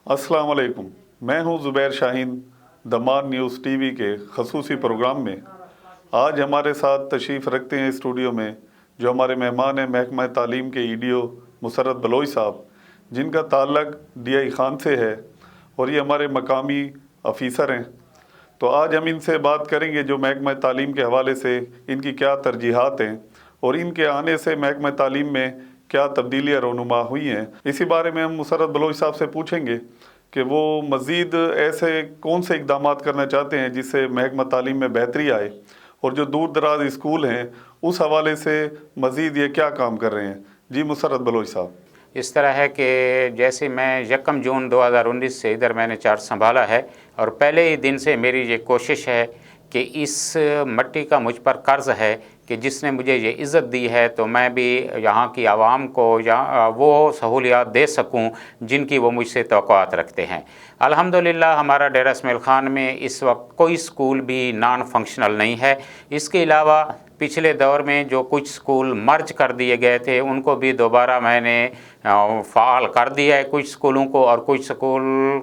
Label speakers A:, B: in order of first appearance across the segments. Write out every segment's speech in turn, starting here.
A: अस्सलाम वालेकुम। मैं हूं ज़ुबैर शाहीन दमान न्यूज़ टीवी के खसूसी प्रोग्राम में। आज हमारे साथ तशरीफ़ रखते हैं स्टूडियो में जो हमारे मेहमान हैं महकमा तालीम के ईडीओ मुसर्रत बलोच साहब, जिनका ताल्लुक़ डीआई खान से है और ये हमारे मकामी अफीसर हैं। तो आज हम इनसे बात करेंगे जो महकमा तालीम के हवाले से इनकी क्या तरजीहात हैं और इनके आने से महकमा तालीम में क्या तब्दीलियाँ रोनुमा हुई हैं। इसी बारे में हम मुसर्रत बलोच साहब से पूछेंगे कि वो मज़ीद ऐसे कौन से इक़दाम करना चाहते हैं जिससे महकमा तालीम में बेहतरी आए, और जो दूर दराज स्कूल हैं उस हवाले से मज़ीद ये क्या काम कर रहे हैं। जी मुसर्रत बलोच साहब।
B: इस तरह है कि जैसे मैं 1 जून 2019 से इधर मैंने चार्ज संभाला है और पहले ही दिन से मेरी ये कोशिश है कि इस मट्टी का मुझ पर कर्ज़ है कि जिसने मुझे ये इज़्ज़त दी है तो मैं भी यहाँ की आवाम को वो सहूलियात दे सकूँ जिनकी वो मुझसे तवक्कुआत रखते हैं। अल्हम्दुलिल्लाह हमारा डेरा इस्माइल खान में इस वक्त कोई स्कूल भी नॉन फंक्शनल नहीं है। इसके अलावा पिछले दौर में जो कुछ स्कूल मर्ज कर दिए गए थे उनको भी दोबारा मैंने फ़ाल कर दिया है कुछ स्कूलों को, और कुछ स्कूल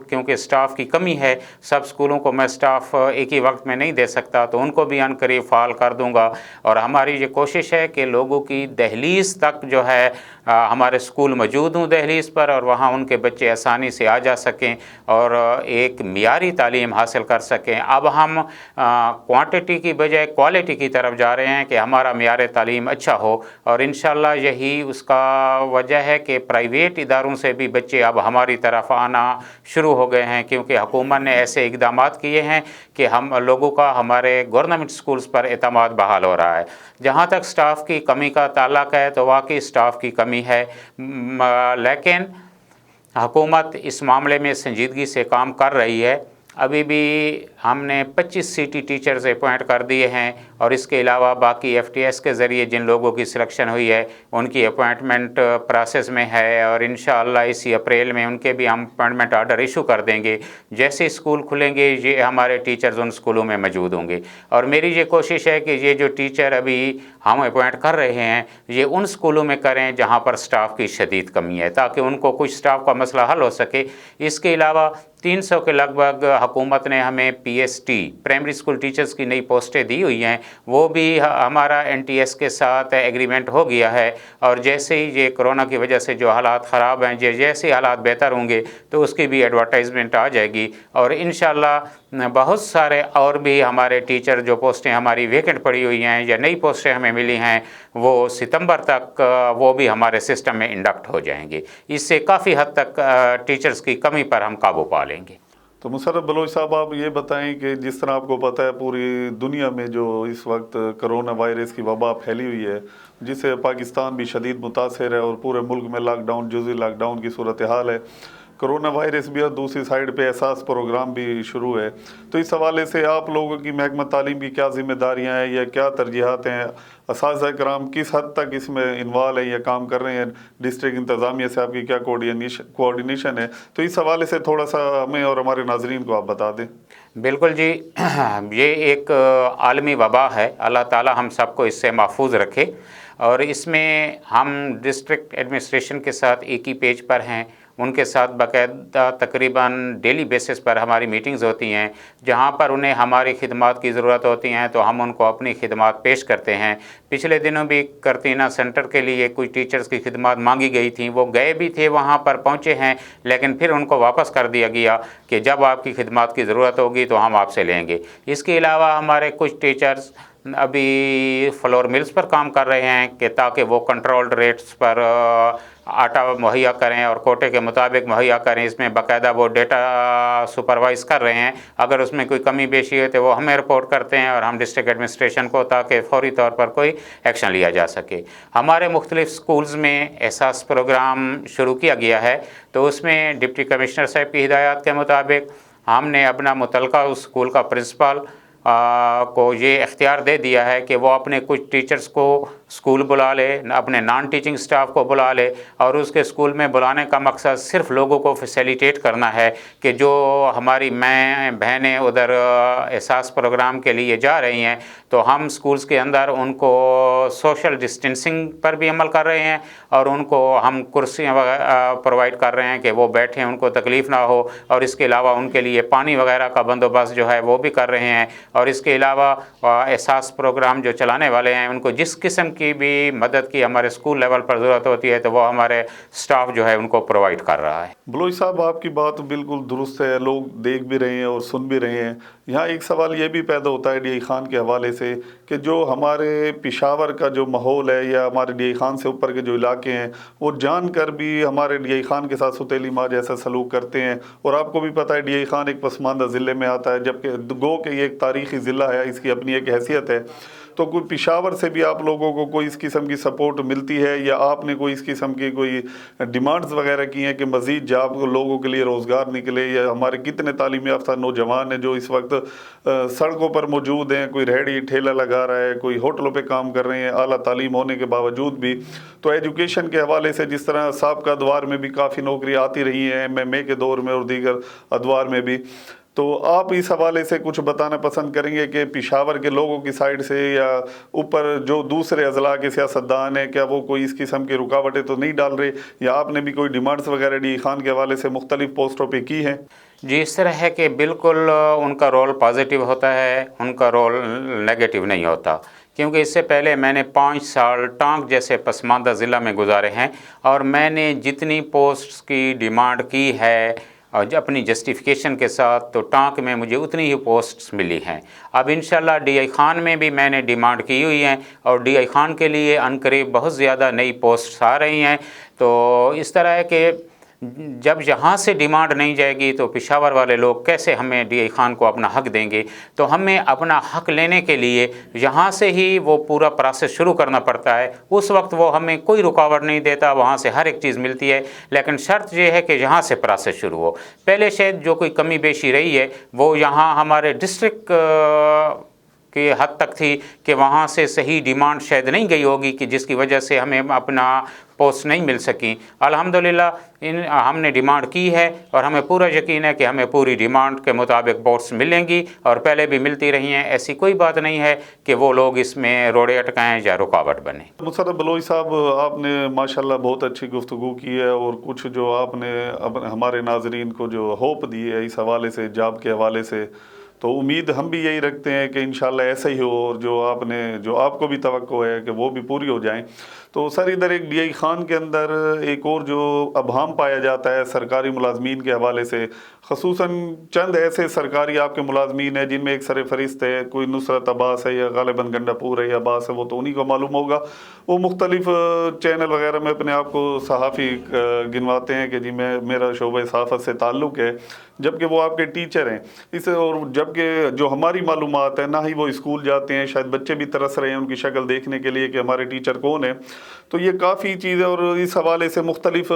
B: क्योंकि स्टाफ की कमी है, सब स्कूलों को मैं स्टाफ एक ही वक्त में नहीं दे सकता, तो उनको भी अनकरीब फ़ाल कर दूंगा। और हमारी ये कोशिश है कि लोगों की दहलीज़ तक जो है हमारे स्कूल मौजूद हों दहलीज़ पर, और वहाँ उनके बच्चे आसानी से आ जा सकें और एक मियारी तालीम हासिल कर सकें। अब हम क्वांटिटी की बजाय क्वालिटी की तरफ जा रहे हैं कि हमारा मियार तालीम अच्छा हो, और इंशाअल्लाह यही उसका वजह है कि प्राइवेट इदारों से भी बच्चे अब हमारी तरफ आना शुरू हो गए हैं, क्योंकि हुकूमत ने ऐसे इक़दाम किए हैं कि हम लोगों का हमारे गवर्नमेंट स्कूल्स पर एतमाद बहाल हो रहा है। जहाँ तक स्टाफ की कमी का ताल्लुक़ है तो वाकई स्टाफ की कमी है, लेकिन हुकूमत इस मामले में संजीदगी से काम कर रही है। अभी भी हमने 25 सिटी टीचर्स अपॉइंट कर दिए हैं, और इसके अलावा बाकी एफटीएस के ज़रिए जिन लोगों की सिलेक्शन हुई है उनकी अपॉइंटमेंट प्रोसेस में है, और इंशाअल्लाह इसी अप्रैल में उनके भी हम अपॉइंटमेंट ऑर्डर इशू कर देंगे। जैसे स्कूल खुलेंगे ये हमारे टीचर्स उन स्कूलों में मौजूद होंगे। और मेरी ये कोशिश है कि ये जो टीचर अभी हम अपॉइंट कर रहे हैं ये उन स्कूलों में करें जहाँ पर स्टाफ की शदीद कमी है, ताकि उनको कुछ स्टाफ का मसला हल हो सके। इसके अलावा 300 के लगभग हुकूमत ने हमें पीएसटी प्राइमरी स्कूल टीचर्स की नई पोस्टें दी हुई हैं, वो भी हमारा एनटीएस के साथ एग्रीमेंट हो गया है। और जैसे ही ये कोरोना की वजह से जो हालात ख़राब हैं, जैसे हालात बेहतर होंगे तो उसकी भी एडवर्टाइजमेंट आ जाएगी, और इंशाअल्लाह बहुत सारे और भी हमारे टीचर जो पोस्टें हमारी वेकेंट पड़ी हुई हैं या नई पोस्टें हमें मिली हैं वो सितंबर तक वो भी हमारे सिस्टम में इंडक्ट हो जाएंगी। इससे काफ़ी हद तक टीचर्स की कमी पर हम काबू पा लेंगे।
A: तो मुसर्रत बलोच साहब, आप ये बताएं कि जिस तरह आपको पता है पूरी दुनिया में जो इस वक्त कोरोना वायरस की वबा फैली हुई है, जिससे पाकिस्तान भी शदीद मुतासर है और पूरे मुल्क में लॉकडाउन जुज़ी लॉकडाउन की सूरत हाल है। कोरोना वायरस भी और दूसरी साइड पे एहसास प्रोग्राम भी शुरू है। तो इस हवाले से आप लोगों की महकमा तालीम की क्या ज़िम्मेदारियाँ हैं या क्या तरजीहात हैं? असातिज़ा कराम किस हद तक इसमें इन्वॉल्व है या काम कर रहे हैं? डिस्ट्रिक्ट इंतज़ामिया से आपकी क्या कोऑर्डिनेशन है? तो इस हवाले से थोड़ा सा हमें और हमारे नाज़रीन को आप बता दें।
B: बिल्कुल जी, ये एक आलमी वबा है, अल्लाह ताला हम सबको इससे महफूज रखे। और इसमें हम डिस्ट्रिक्ट एडमिनिस्ट्रेशन के साथ एक ही पेज पर हैं, उनके साथ बाकायदा तकरीबन डेली बेसिस पर हमारी मीटिंग्स होती हैं, जहां पर उन्हें हमारी खिदमत की ज़रूरत होती हैं तो हम उनको अपनी खिदमत पेश करते हैं। पिछले दिनों भी करतीना सेंटर के लिए कुछ टीचर्स की खिदमत मांगी गई थी, वो गए भी थे, वहां पर पहुंचे हैं, लेकिन फिर उनको वापस कर दिया गया कि जब आपकी खिदमत की ज़रूरत होगी तो हम आपसे लेंगे। इसके अलावा हमारे कुछ टीचर्स अभी फ्लोर मिल्स पर काम कर रहे हैं कि ताकि वो कंट्रोल्ड रेट्स पर आटा मुहैया करें और कोटे के मुताबिक मुहैया करें। इसमें बाकायदा वो डेटा सुपरवाइज़ कर रहे हैं, अगर उसमें कोई कमी बेशी है तो वो हमें रिपोर्ट करते हैं और हम डिस्ट्रिक्ट एडमिनिस्ट्रेशन को, ताकि फौरी तौर पर कोई एक्शन लिया जा सके। हमारे मुख्तलिफ़ स्कूल्स में एहसास प्रोग्राम शुरू किया गया है, तो उसमें डिप्टी कमिश्नर साहब की हिदायत के मुताबिक हमने अपना मुतलका उस स्कूल का प्रिंसिपल को ये इख्तियार दे दिया है कि वो अपने कुछ टीचर्स को स्कूल बुला ले, अपने नॉन टीचिंग स्टाफ को बुला ले, और उसके स्कूल में बुलाने का मकसद सिर्फ लोगों को फैसिलिटेट करना है कि जो हमारी माँ बहनें उधर एहसास प्रोग्राम के लिए जा रही हैं, तो हम स्कूल्स के अंदर उनको सोशल डिस्टेंसिंग पर भी अमल कर रहे हैं, और उनको हम कुर्सियाँ प्रोवाइड कर रहे हैं कि वो बैठें, उनको तकलीफ़ ना हो, और इसके अलावा उनके लिए पानी वगैरह का बंदोबस्त जो है वो भी कर रहे हैं। और इसके अलावा एहसास प्रोग्राम जो चलाने वाले हैं, उनको जिस किस्म की भी मदद की हमारे स्कूल लेवल पर ज़रूरत होती है, तो वो हमारे स्टाफ जो है उनको प्रोवाइड कर रहा है।
A: बलोच साहब, आपकी बात बिल्कुल दुरुस्त है, लोग देख भी रहे हैं और सुन भी रहे हैं। यहाँ एक सवाल ये भी पैदा होता है DI खान के हवाले से कि जो हमारे पेशावर का जो माहौल है या हमारे DI खान से ऊपर के जो इलाके हैं, वो जानकर भी हमारे DI खान के साथ सौतेली माँ जैसा सलूक करते हैं। और आपको भी पता है DI खान एक पसमानदा ज़िले में आता है, जबकि गो के ये एक तारीख़ी ज़िला है, इसकी अपनी एक हैसियत है। तो कोई पेशावर से भी आप लोगों को कोई इस किस्म की सपोर्ट मिलती है, या आपने कोई इस किस्म की कोई डिमांड्स वगैरह की हैं कि मज़ीद जॉब लोगों के लिए रोज़गार निकले? या हमारे कितने तालीम याफ्ता नौजवान हैं जो इस वक्त सड़कों पर मौजूद हैं, कोई रेहड़ी ठेला लगा रहा है, कोई होटलों पे काम कर रहे हैं, आला तालीम होने के बावजूद भी। तो एजुकेशन के हवाले से जिस तरह साबिक़ा अदवार में भी काफ़ी नौकरी आती रही हैं, MMA के दौर में और दीगर अदवार में भी, तो आप इस हवाले से कुछ बताना पसंद करेंगे कि पेशावर के लोगों की साइड से या ऊपर जो दूसरे अजला के सियासतदान हैं, क्या वो कोई इस किस्म की रुकावटें तो नहीं डाल रहे, या आपने भी कोई डिमांड्स वगैरह DI खान के हवाले से मुख्तलिफ पोस्टों पे की हैं?
B: जी, इस तरह है कि बिल्कुल उनका रोल पॉजिटिव होता है, उनका रोल नेगेटिव नहीं होता, क्योंकि इससे पहले मैंने 5 साल टांग जैसे पसमानदा ज़िला में गुजारे हैं, और मैंने जितनी पोस्ट्स की डिमांड की है और अपनी जस्टिफिकेशन के साथ, तो टांक में मुझे उतनी ही पोस्ट्स मिली हैं। अब इंशाल्लाह DI खान में भी मैंने डिमांड की हुई हैं, और DI खान के लिए अनकरीब बहुत ज़्यादा नई पोस्ट्स आ रही हैं। तो इस तरह है कि जब यहाँ से डिमांड नहीं जाएगी तो पेशावर वाले लोग कैसे हमें DI खान को अपना हक़ देंगे? तो हमें अपना हक़ लेने के लिए यहाँ से ही वो पूरा प्रोसेस शुरू करना पड़ता है। उस वक्त वो हमें कोई रुकावट नहीं देता, वहाँ से हर एक चीज़ मिलती है, लेकिन शर्त ये है कि यहाँ से प्रोसेस शुरू हो। पहले शायद जो कोई कमी बेशी रही है वो यहाँ हमारे डिस्ट्रिक्ट की हद तक थी कि वहाँ से सही डिमांड शायद नहीं गई होगी, कि जिसकी वजह से हमें अपना पोस्ट नहीं मिल सकी। अल्हम्दुलिल्लाह हमने डिमांड की है, और हमें पूरा यकीन है कि हमें पूरी डिमांड के मुताबिक पोस्ट मिलेंगी, और पहले भी मिलती रही हैं। ऐसी कोई बात नहीं है कि वो लोग इसमें रोड़े अटकाएँ या रुकावट बने।
A: मुशर्रफ बलोच साहब, आपने माशाल्लाह बहुत अच्छी गुफ्तगू की है, और कुछ जो आपने हमारे नाजरीन को जो होप दी है इस हवाले से, जॉब के हवाले से, तो उम्मीद हम भी यही रखते हैं कि इंशाल्लाह ऐसा ही हो, और जो आपको भी तवक्को है कि वो भी पूरी हो जाएं। तो सर, इधर एक DI खान के अंदर एक और जो अभाम पाया जाता है सरकारी मुलाजमीन के हवाले से, ख़ुसूसन चंद ऐसे सरकारी आपके मुलाजमीन हैं जिनमें एक सर फरिस्त है, कोई नुसरत अब्बास है या गालिबन गंडापुर है या अब्बास है, वो तो उन्हीं को मालूम होगा। वो मुख्तलिफ चैनल वगैरह में अपने आप को सहाफ़ी गिनवाते हैं कि जी मेरा शोबे सहाफ़त से ताल्लुक़ है, जबकि वो आपके टीचर हैं। और जबकि जो हमारी मालूमात है, ना ही वो स्कूल जाते हैं, शायद बच्चे भी तरस रहे हैं उनकी शक्ल देखने के लिए कि हमारे टीचर कौन है। तो ये काफ़ी चीज़ है, और इस हवाले से मुख्तलिफ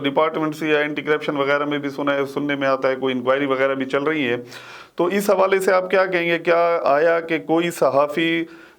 A: डिपार्टमेंट्स या एंटी करप्शन वगैरह में भी सुनने में आता है, कोई इंक्वायरी वगैरह भी चल रही है। तो इस हवाले से आप क्या कहेंगे, क्या आया कि कोई सहाफ़ी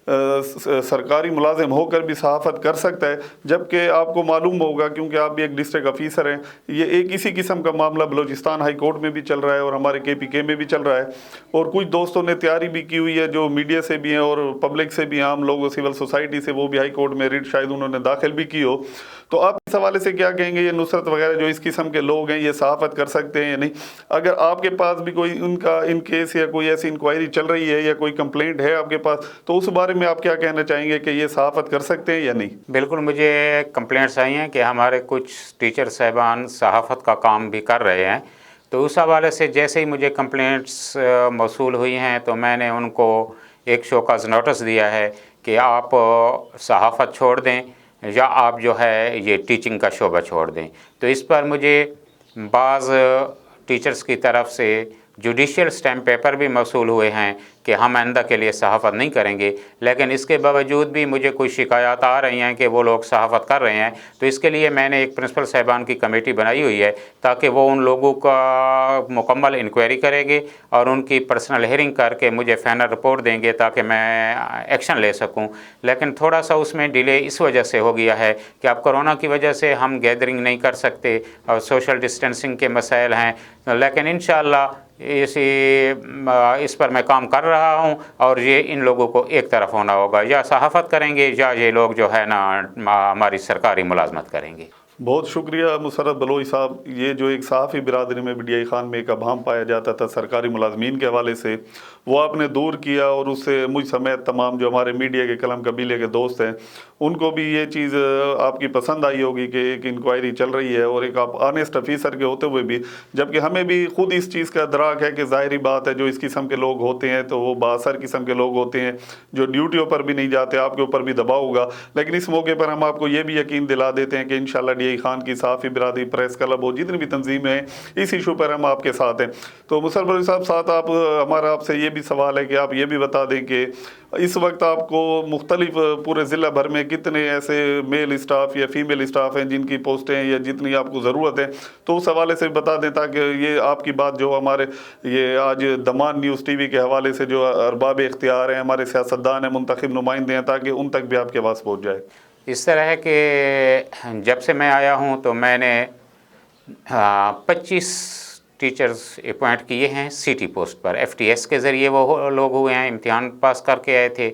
A: सरकारी मुलाजिम होकर भी सहाफ़त कर सकता है, जबकि आपको मालूम होगा क्योंकि आप भी एक डिस्ट्रिक्ट ऑफिसर हैं, ये एक इसी किस्म का मामला बलूचिस्तान हाई कोर्ट में भी चल रहा है और हमारे KPK में भी चल रहा है, और कुछ दोस्तों ने तैयारी भी की हुई है जो मीडिया से भी हैं और पब्लिक से भी, आम लोगों सिविल सोसाइटी से, वो भी हाई कोर्ट में रिट शायद उन्होंने दाखिल भी की हो। तो आप इस हवाले से क्या कहेंगे, ये नुसरत वगैरह जो इस किस्म के लोग हैं, ये सहाफ़त कर सकते हैं या नहीं? अगर आपके पास भी कोई उनका इन केस या कोई ऐसी इंक्वायरी चल रही है या कोई कंप्लेंट है आपके पास, तो उस बारे में आप क्या कहना चाहेंगे कि ये सहाफ़त कर सकते हैं या नहीं?
B: बिल्कुल, मुझे कंप्लेंट्स आई हैं कि हमारे कुछ टीचर साहिबान सहाफ़त का काम भी कर रहे हैं। तो उस हवाले से जैसे ही मुझे कंप्लेंट्स मौसूल हुई हैं, तो मैंने उनको एक शोकॉज़ नोटिस दिया है कि आप सहाफ़त छोड़ दें या आप जो है ये टीचिंग का शोबा छोड़ दें। तो इस पर मुझे बाज़ टीचर्स की तरफ से जुडिशियल स्टैम्प पेपर भी मौसूल हुए हैं कि हम आइंदा के लिए सहाफ़त नहीं करेंगे, लेकिन इसके बावजूद भी मुझे कुछ शिकायत आ रही हैं कि वो लोग सहाफ़त कर रहे हैं। तो इसके लिए मैंने एक प्रिंसिपल साहिबान की कमेटी बनाई हुई है ताकि वो उन लोगों का मुकम्मल इंक्वायरी करेंगे और उनकी पर्सनल हियरिंग करके मुझे फाइनल रिपोर्ट देंगे ताकि मैं एक्शन ले सकूं। लेकिन थोड़ा सा उसमें डिले इस वजह से हो गया है कि अब कोरोना की वजह से हम गैदरिंग नहीं कर सकते और सोशल डिस्टेंसिंग के मसाइल हैं, लेकिन इंशाअल्लाह इस पर मैं काम कर रहा हूं और ये इन लोगों को एक तरफ होना होगा, या सहाफ़त करेंगे या ये लोग जो है ना हमारी सरकारी मुलाजमत करेंगे।
A: बहुत शुक्रिया मुशर्रफ बलोच साहब। ये जो एक सहाफ़ी बिरादरी में BDI खान में एक अभाम पाया जाता था सरकारी मुलाजमीन के हवाले से, वो आपने दूर किया और उससे मुझ समेत तमाम जो हमारे मीडिया के कलम कबीले के दोस्त हैं उनको भी ये चीज़ आपकी पसंद आई होगी कि एक इंक्वायरी चल रही है और एक आप ऑनेस्ट ऑफिसर के होते हुए भी, जबकि हमें भी खुद इस चीज़ का अदराक है कि ज़ाहिरी बात है जो इस किस्म के लोग होते हैं तो वो बासर किस्म के लोग होते हैं जो ड्यूटियों पर भी नहीं जाते, आपके ऊपर भी दबाव होगा। लेकिन इस मौके पर हम आपको ये भी यकीन दिला देते हैं कि इंशाअल्लाह DI खान की सहाफ़ी बिरादरी, प्रेस क्लब हो, जितनी भी तंजीमें हैं, इस इशू पर हम आपके साथ हैं। तो मुशर्रफ बलोच साहब साथ आप हमारा आपसे ये भी सवाल है कि आप ये भी बता दें कि इस वक्त आपको मुख्तलिफ पूरे ज़िला भर में कितने ऐसे मेल स्टाफ या फीमेल स्टाफ हैं जिनकी पोस्टें या जितनी आपको ज़रूरत है, तो उस हवाले से बता दें ताकि ये आपकी बात जो हमारे ये आज दमान न्यूज़ TV के हवाले से जो अरबाब इख्तियार हैं, हमारे सियासतदान हैं, मुंतखब नुमाइंदे हैं, ताकि उन तक भी आपकी आवाज़ पहुँच जाए।
B: इस तरह है कि जब से मैं आया हूँ तो मैंने 25 टीचर्स अपॉइंट किए हैं CT पोस्ट पर। FTS के ज़रिए वो लोग हुए हैं, इम्तिहान पास करके आए थे।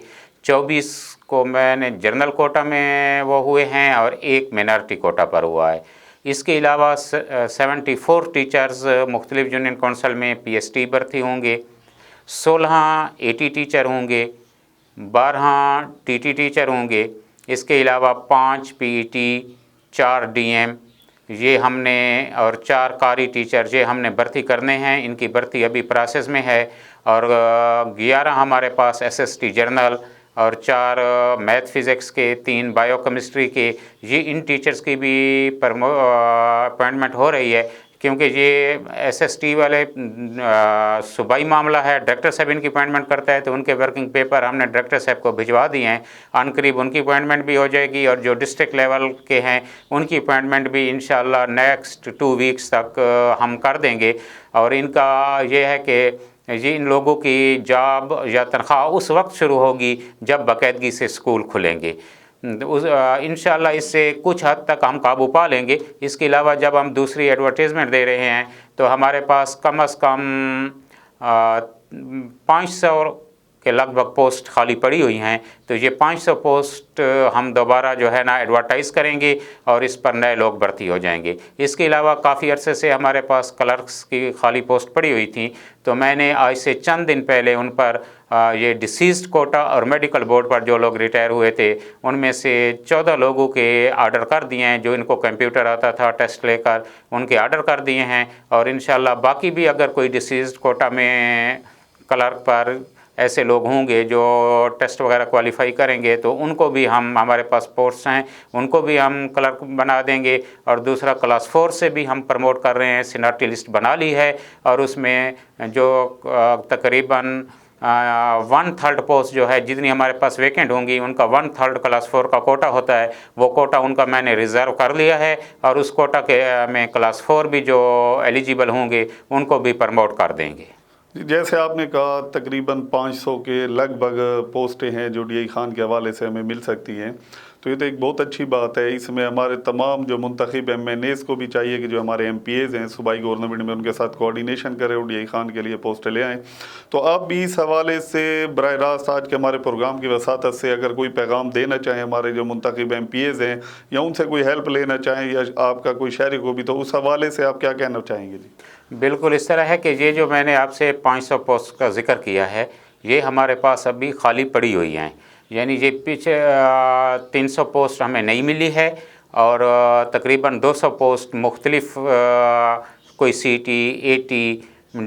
B: 24 को मैंने जनरल कोटा में वो हुए हैं और एक मिनॉरिटी कोटा पर हुआ है। इसके अलावा 74 टीचर्स मुख्तलिफ यूनियन कौंसिल में PST भर्ती होंगे, 16 AT टीचर होंगे, 12 TT टीचर होंगे। इसके अलावा 5 PET, 4 DM ये हमने और 4 कारी टीचर ये हमने भर्ती करने हैं। इनकी भर्ती अभी प्रोसेस में है। और 11 हमारे पास SST जर्नल और 4 मैथ फिज़िक्स के, 3 बायोकेमिस्ट्री के, ये इन टीचर्स की भी अपॉइंटमेंट हो रही है, क्योंकि ये SST वाले सूबाई मामला है। डायरेक्टर साहब इनकी अपॉइंटमेंट करता है तो उनके वर्किंग पेपर हमने डायरेक्टर साहब को भिजवा दिए हैं। अनकरीब उनकी अपॉइंटमेंट भी हो जाएगी और जो डिस्ट्रिक्ट लेवल के हैं उनकी अपॉइंटमेंट भी इंशाअल्लाह नेक्स्ट 2 वीक्स तक हम कर देंगे। और इनका ये है कि ये इन लोगों की जॉब या तनख्वाह उस वक्त शुरू होगी जब बाकायदगी से स्कूल खुलेंगे। इंशाअल्लाह इससे कुछ हद तक हम काबू पा लेंगे। इसके अलावा जब हम दूसरी एडवर्टाइजमेंट दे रहे हैं तो हमारे पास कम से कम 500 के लगभग पोस्ट खाली पड़ी हुई हैं। तो ये 500 पोस्ट हम दोबारा जो है ना एडवर्टाइज़ करेंगे और इस पर नए लोग भर्ती हो जाएंगे। इसके अलावा काफ़ी अरसे से हमारे पास क्लर्क्स की खाली पोस्ट पड़ी हुई थी, तो मैंने आज से चंद दिन पहले उन पर ये डिसीज़्ड कोटा और मेडिकल बोर्ड पर जो लोग रिटायर हुए थे उनमें से 14 लोगों के आर्डर कर दिए हैं। जो इनको कंप्यूटर आता था टेस्ट लेकर उनके आर्डर कर दिए हैं। और इंशाअल्लाह बाकी भी अगर कोई डिसीज़्ड कोटा में क्लर्क पर ऐसे लोग होंगे जो टेस्ट वगैरह क्वालिफाई करेंगे तो उनको भी हम, हमारे पास पोस्ट्स हैं, उनको भी हम क्लर्क बना देंगे। और दूसरा क्लास 4 से भी हम प्रमोट कर रहे हैं, सीनियरिटी लिस्ट बना ली है और उसमें जो तकरीबन 1/3 पोस्ट जो है जितनी हमारे पास वैकेंट होंगी उनका 1/3 क्लास 4 का कोटा होता है, वो कोटा उनका मैंने रिज़र्व कर लिया है। और उस कोटा के में क्लास 4 भी जो एलिजिबल होंगे उनको भी प्रमोट कर देंगे।
A: जैसे आपने कहा तकरीबन 500 के लगभग पोस्टें हैं जो DI खान के हवाले से हमें मिल सकती हैं, तो ये तो एक बहुत अच्छी बात है। इसमें हमारे तमाम जो मुंतखब MNAs को भी चाहिए कि जो हमारे MPAs हैं सूबाई गवर्नमेंट में उनके साथ कोऑर्डिनेशन करें और DI खान के लिए पोस्टें ले आएँ। तो आप भी इस हवाले से बराह रास्त आज के हमारे प्रोग्राम की वसातत से अगर कोई पैगाम देना चाहें हमारे जो मुंतखब MPAs हैं या उनसे कोई हेल्प लेना चाहें या आपका कोई शहरी को भी, तो उस हवाले से आप क्या कहना चाहेंगे? जी
B: बिल्कुल, इस तरह है कि ये जो मैंने आपसे 500 पोस्ट का जिक्र किया है ये हमारे पास अभी खाली पड़ी हुई हैं। यानी ये पीछे 300 पोस्ट हमें नहीं मिली है और तकरीबन 200 पोस्ट मुख्तलिफ कोई CT, AT,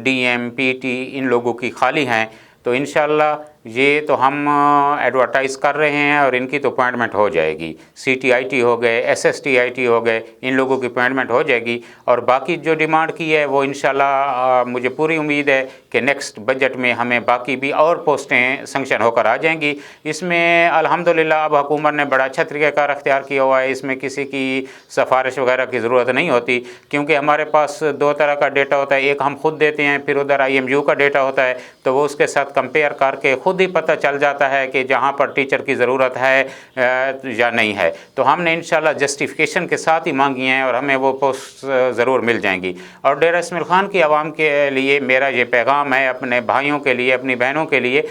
B: DM, PT इन लोगों की खाली हैं। तो इंशाअल्लाह یہ تو ہم ایڈورٹائز کر رہے ہیں اور ان کی تو اپوائنٹمنٹ ہو جائے گی. CTIT ہو گئے, SSTIT ہو گئے, ان لوگوں کی اپوائنٹمنٹ ہو جائے گی. اور باقی جو ڈیمانڈ کی ہے وہ انشاءاللہ مجھے پوری امید ہے کہ نیکسٹ بجٹ میں ہمیں باقی بھی اور پوسٹیں سنکشن ہو کر آ جائیں گی. اس میں الحمدللہ اب حکومت نے بڑا اچھا طریقہ کار اختیار کیا ہوا ہے. اس میں کسی کی سفارش وغیرہ کی ضرورت نہیں ہوتی, کیونکہ ہمارے پاس دو طرح کا ڈیٹا ہوتا ہے. ایک ہم خود دیتے ہیں, پھر ادھر IMU کا ڈیٹا ہوتا ہے, تو وہ اس کے ساتھ کمپیئر کر کے خود ہی پتہ چل جاتا ہے کہ جہاں پر ٹیچر کی ضرورت ہے یا نہیں ہے. تو ہم نے انشاءاللہ جسٹیفیکیشن کے ساتھ ہی مانگی ہیں اور ہمیں وہ پوسٹ ضرور مل جائیں گی. اور ڈیرہ اسماعیل خان کی عوام کے لیے میرا یہ پیغام ہے, اپنے بھائیوں کے لیے, اپنی بہنوں کے لیے,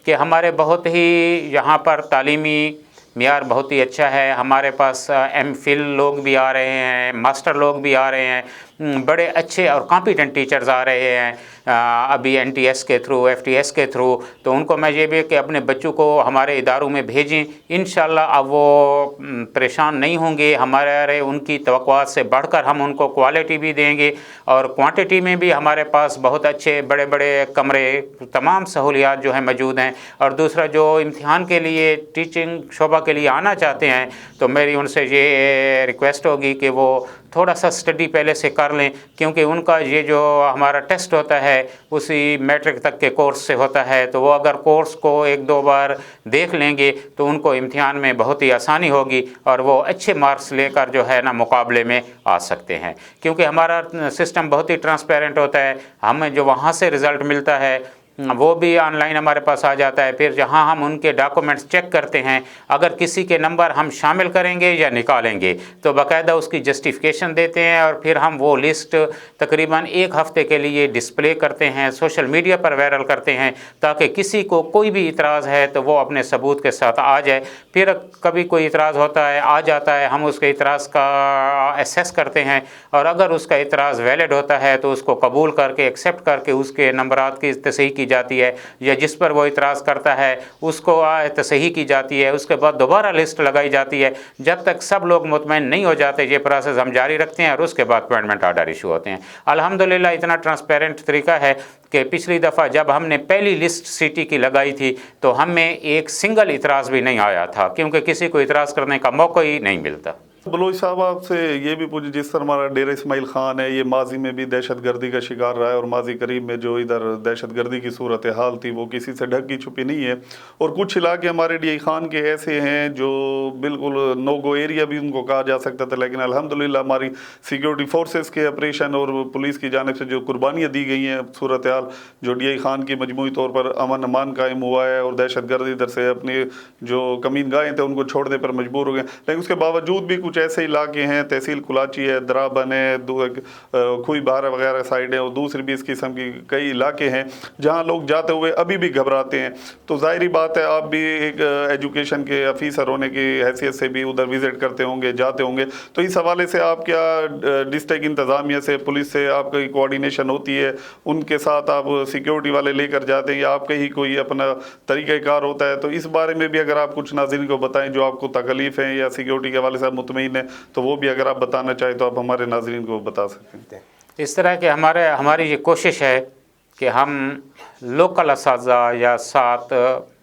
B: کہ ہمارے بہت ہی یہاں پر تعلیمی معیار بہت ہی اچھا ہے. ہمارے پاس MPhil لوگ بھی آ رہے ہیں, ماسٹر لوگ بھی آ رہے ہیں, بڑے اچھے اور کمپیٹنٹ ٹیچرز آ رہے ہیں ابھی NTS کے تھرو, FTS کے تھرو. تو ان کو میں یہ بھی کہ اپنے بچوں کو ہمارے اداروں میں بھیجیں. انشاءاللہ اب وہ پریشان نہیں ہوں گے. ہمارے ان کی توقعات سے بڑھ کر ہم ان کو کوالٹی بھی دیں گے, اور کوانٹٹی میں بھی ہمارے پاس بہت اچھے بڑے بڑے کمرے, تمام سہولیات جو ہیں موجود ہیں. اور دوسرا, جو امتحان کے لیے ٹیچنگ شعبہ کے لیے آنا چاہتے ہیں, تو میری ان سے یہ ریکویسٹ ہوگی کہ وہ تھوڑا سا اسٹڈی پہلے سے کر لیں, کیونکہ ان کا یہ جو ہمارا ٹیسٹ ہوتا ہے اسی میٹرک تک کے کورس سے ہوتا ہے. تو وہ اگر کورس کو ایک دو بار دیکھ لیں گے تو ان کو امتحان میں بہت ہی آسانی ہوگی, اور وہ اچھے مارکس لے کر جو ہے نا مقابلے میں آ سکتے ہیں. کیونکہ ہمارا سسٹم بہت ہی ٹرانسپیرنٹ ہوتا ہے. ہمیں جو وہاں سے رزلٹ ملتا ہے وہ بھی آن لائن ہمارے پاس آ جاتا ہے. پھر جہاں ہم ان کے ڈاکومنٹس چیک کرتے ہیں, اگر کسی کے نمبر ہم شامل کریں گے یا نکالیں گے تو باقاعدہ اس کی جسٹیفیکیشن دیتے ہیں, اور پھر ہم وہ لسٹ تقریباً ایک ہفتے کے لیے ڈسپلے کرتے ہیں, سوشل میڈیا پر وائرل کرتے ہیں, تاکہ کسی کو کوئی بھی اعتراض ہے تو وہ اپنے ثبوت کے ساتھ آ جائے. پھر کبھی کوئی اعتراض ہوتا ہے, آ جاتا ہے, ہم اس کے اعتراض کا اسیس کرتے ہیں, اور اگر اس کا اعتراض ویلڈ ہوتا ہے تو اس کو قبول کر کے, ایکسیپٹ کر کے اس کے نمبرات کی تصحیح کی جاتی ہے, یا جس پر وہ اعتراض کرتا ہے اس کو تصحیح کی جاتی ہے. اس کے بعد دوبارہ لسٹ لگائی جاتی ہے. جب تک سب لوگ مطمئن نہیں ہو جاتے یہ پروسیس ہم جاری رکھتے ہیں, اور اس کے بعد اپوائنٹمنٹ آرڈر ایشو ہوتے ہیں. الحمدللہ اتنا ٹرانسپیرنٹ طریقہ ہے کہ پچھلی دفعہ جب ہم نے پہلی لسٹ سٹی کی لگائی تھی تو ہمیں ایک سنگل اعتراض بھی نہیں آیا تھا, کیونکہ کسی کو اعتراض کرنے کا موقع ہی نہیں ملتا.
A: بلوچ صاحب آپ سے یہ بھی پوچھ, جس طرح ہمارا ڈیرہ اسماعیل خان ہے یہ ماضی میں بھی دہشت گردی کا شکار رہا ہے, اور ماضی قریب میں جو ادھر دہشت گردی کی صورتحال تھی وہ کسی سے ڈھکی چھپی نہیں ہے. اور کچھ علاقے ہمارے ڈی خان کے ایسے ہیں جو بالکل نو گو ایریا بھی ان کو کہا جا سکتا تھا, لیکن الحمدللہ ہماری سیکیورٹی فورسز کے آپریشن اور پولیس کی جانب سے جو قربانیاں دی گئی ہیں, صورتحال جو ڈی خان کی مجموعی طور پر امن امان قائم ہوا ہے, اور دہشت گرد ادھر سے اپنے جو کمین گاہیں تھے ان کو چھوڑنے پر مجبور ہو گئے. لیکن اس کے باوجود بھی کچھ ایسے علاقے ہیں, تحصیل کلاچی ہے, درابن ہے, کھوئی بہارا وغیرہ سائڈ ہے, اور دوسری بھی اس قسم کی کئی علاقے ہیں جہاں لوگ جاتے ہوئے ابھی بھی گھبراتے ہیں. تو ظاہری بات ہے آپ بھی ایک ایجوکیشن کے آفیسر ہونے کی حیثیت سے بھی ادھر وزٹ کرتے ہوں گے, جاتے ہوں گے, تو اس حوالے سے آپ کیا ڈسٹرکٹ انتظامیہ سے, پولیس سے آپ کی کوارڈینیشن ہوتی ہے, ان کے ساتھ آپ سیکیورٹی والے لے کر جاتے ہیں, یا آپ کا ہی کوئی اپنا طریقہ کار ہوتا ہے؟ تو اس بارے میں بھی اگر آپ کچھ ناظرین کو بتائیں جو آپ کو تکلیف ہیں یا سیکیورٹی کے حوالے سے مطمئن ہیں, تو وہ بھی اگر آپ بتانا چاہیں تو آپ ہمارے ناظرین کو بتا سکتے ہیں.
B: اس طرح کہ ہماری یہ کوشش ہے کہ ہم لوکل اساتذہ یا ساتھ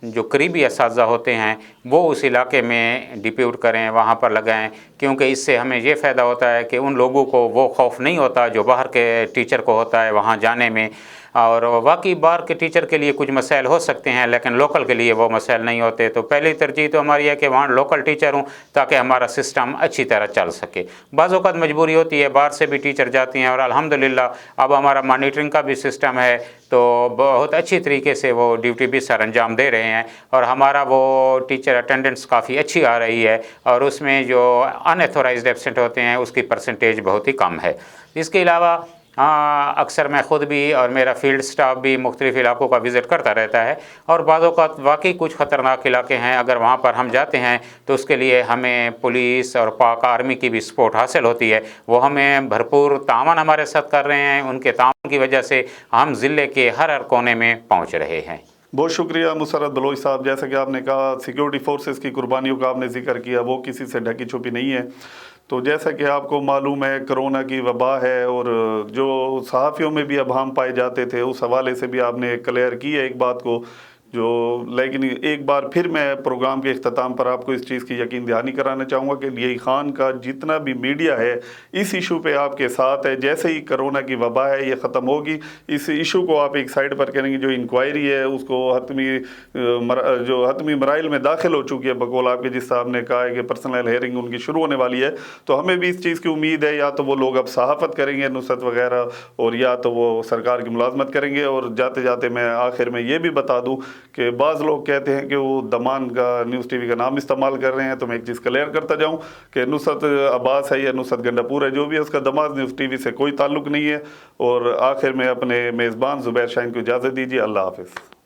B: جو قریبی اساتذہ ہوتے ہیں وہ اس علاقے میں ڈپیوٹ کریں, وہاں پر لگائیں, کیونکہ اس سے ہمیں یہ فائدہ ہوتا ہے کہ ان لوگوں کو وہ خوف نہیں ہوتا جو باہر کے ٹیچر کو ہوتا ہے وہاں جانے میں. اور واقعی باہر کے ٹیچر کے لیے کچھ مسائل ہو سکتے ہیں, لیکن لوکل کے لیے وہ مسائل نہیں ہوتے. تو پہلی ترجیح تو ہماری ہے کہ وہاں لوکل ٹیچر ہوں تاکہ ہمارا سسٹم اچھی طرح چل سکے. بعض اوقات مجبوری ہوتی ہے, باہر سے بھی ٹیچر جاتی ہیں, اور الحمدللہ اب ہمارا مانیٹرنگ کا بھی سسٹم ہے, تو بہت اچھی طریقے سے وہ ڈیوٹی بھی سر انجام دے رہے ہیں, اور ہمارا وہ ٹیچر اٹینڈنس کافی اچھی آ رہی ہے, اور اس میں جو ان ایتھورائزڈ ایبسنٹ ہوتے ہیں اس کی پرسنٹیج بہت ہی کم ہے. اس کے علاوہ اکثر میں خود بھی اور میرا فیلڈ سٹاف بھی مختلف علاقوں کا وزٹ کرتا رہتا ہے, اور بعض اوقات واقعی کچھ خطرناک علاقے ہیں, اگر وہاں پر ہم جاتے ہیں تو اس کے لیے ہمیں پولیس اور پاک آرمی کی بھی سپورٹ حاصل ہوتی ہے. وہ ہمیں بھرپور تعاون ہمارے ساتھ کر رہے ہیں, ان کے تعاون کی وجہ سے ہم ضلع کے ہر کونے میں پہنچ رہے ہیں.
A: بہت شکریہ مسرت بلوچ صاحب. جیسا کہ آپ نے کہا سیکیورٹی فورسز کی قربانیوں کا آپ نے ذکر کیا, وہ کسی سے ڈھکی چھپی نہیں ہے. تو جیسا کہ آپ کو معلوم ہے کرونا کی وبا ہے, اور جو صحافیوں میں بھی ابہام پائے جاتے تھے اس حوالے سے بھی آپ نے کلیئر کی ہے ایک بات کو جو لیکن ایک بار پھر میں پروگرام کے اختتام پر آپ کو اس چیز کی یقین دہانی کرانا چاہوں گا کہ لیہی خان کا جتنا بھی میڈیا ہے اس ایشو پہ آپ کے ساتھ ہے. جیسے ہی کرونا کی وبا ہے یہ ختم ہوگی, اس ایشو کو آپ ایک سائڈ پر کریں گے. جو انکوائری ہے اس کو حتمی مراحل میں داخل ہو چکی ہے, بقول آپ کے جس صاحب نے کہا ہے کہ پرسنل ہیئرنگ ان کی شروع ہونے والی ہے, تو ہمیں بھی اس چیز کی امید ہے یا تو وہ لوگ اب صحافت کریں گے نصرت وغیرہ, اور یا تو وہ سرکار کی ملازمت کریں گے. اور جاتے جاتے میں آخر میں یہ بھی بتا دوں کہ بعض لوگ کہتے ہیں کہ وہ دمان کا نیوز ٹی وی کا نام استعمال کر رہے ہیں, تو میں ایک چیز کلیئر کرتا جاؤں کہ نصرت عباس ہے یا نصرت گنڈاپور ہے, جو بھی ہے اس کا دمان نیوز ٹی وی سے کوئی تعلق نہیں ہے. اور آخر میں اپنے میزبان زبیر شاہین کو اجازت دیجیے. اللہ حافظ.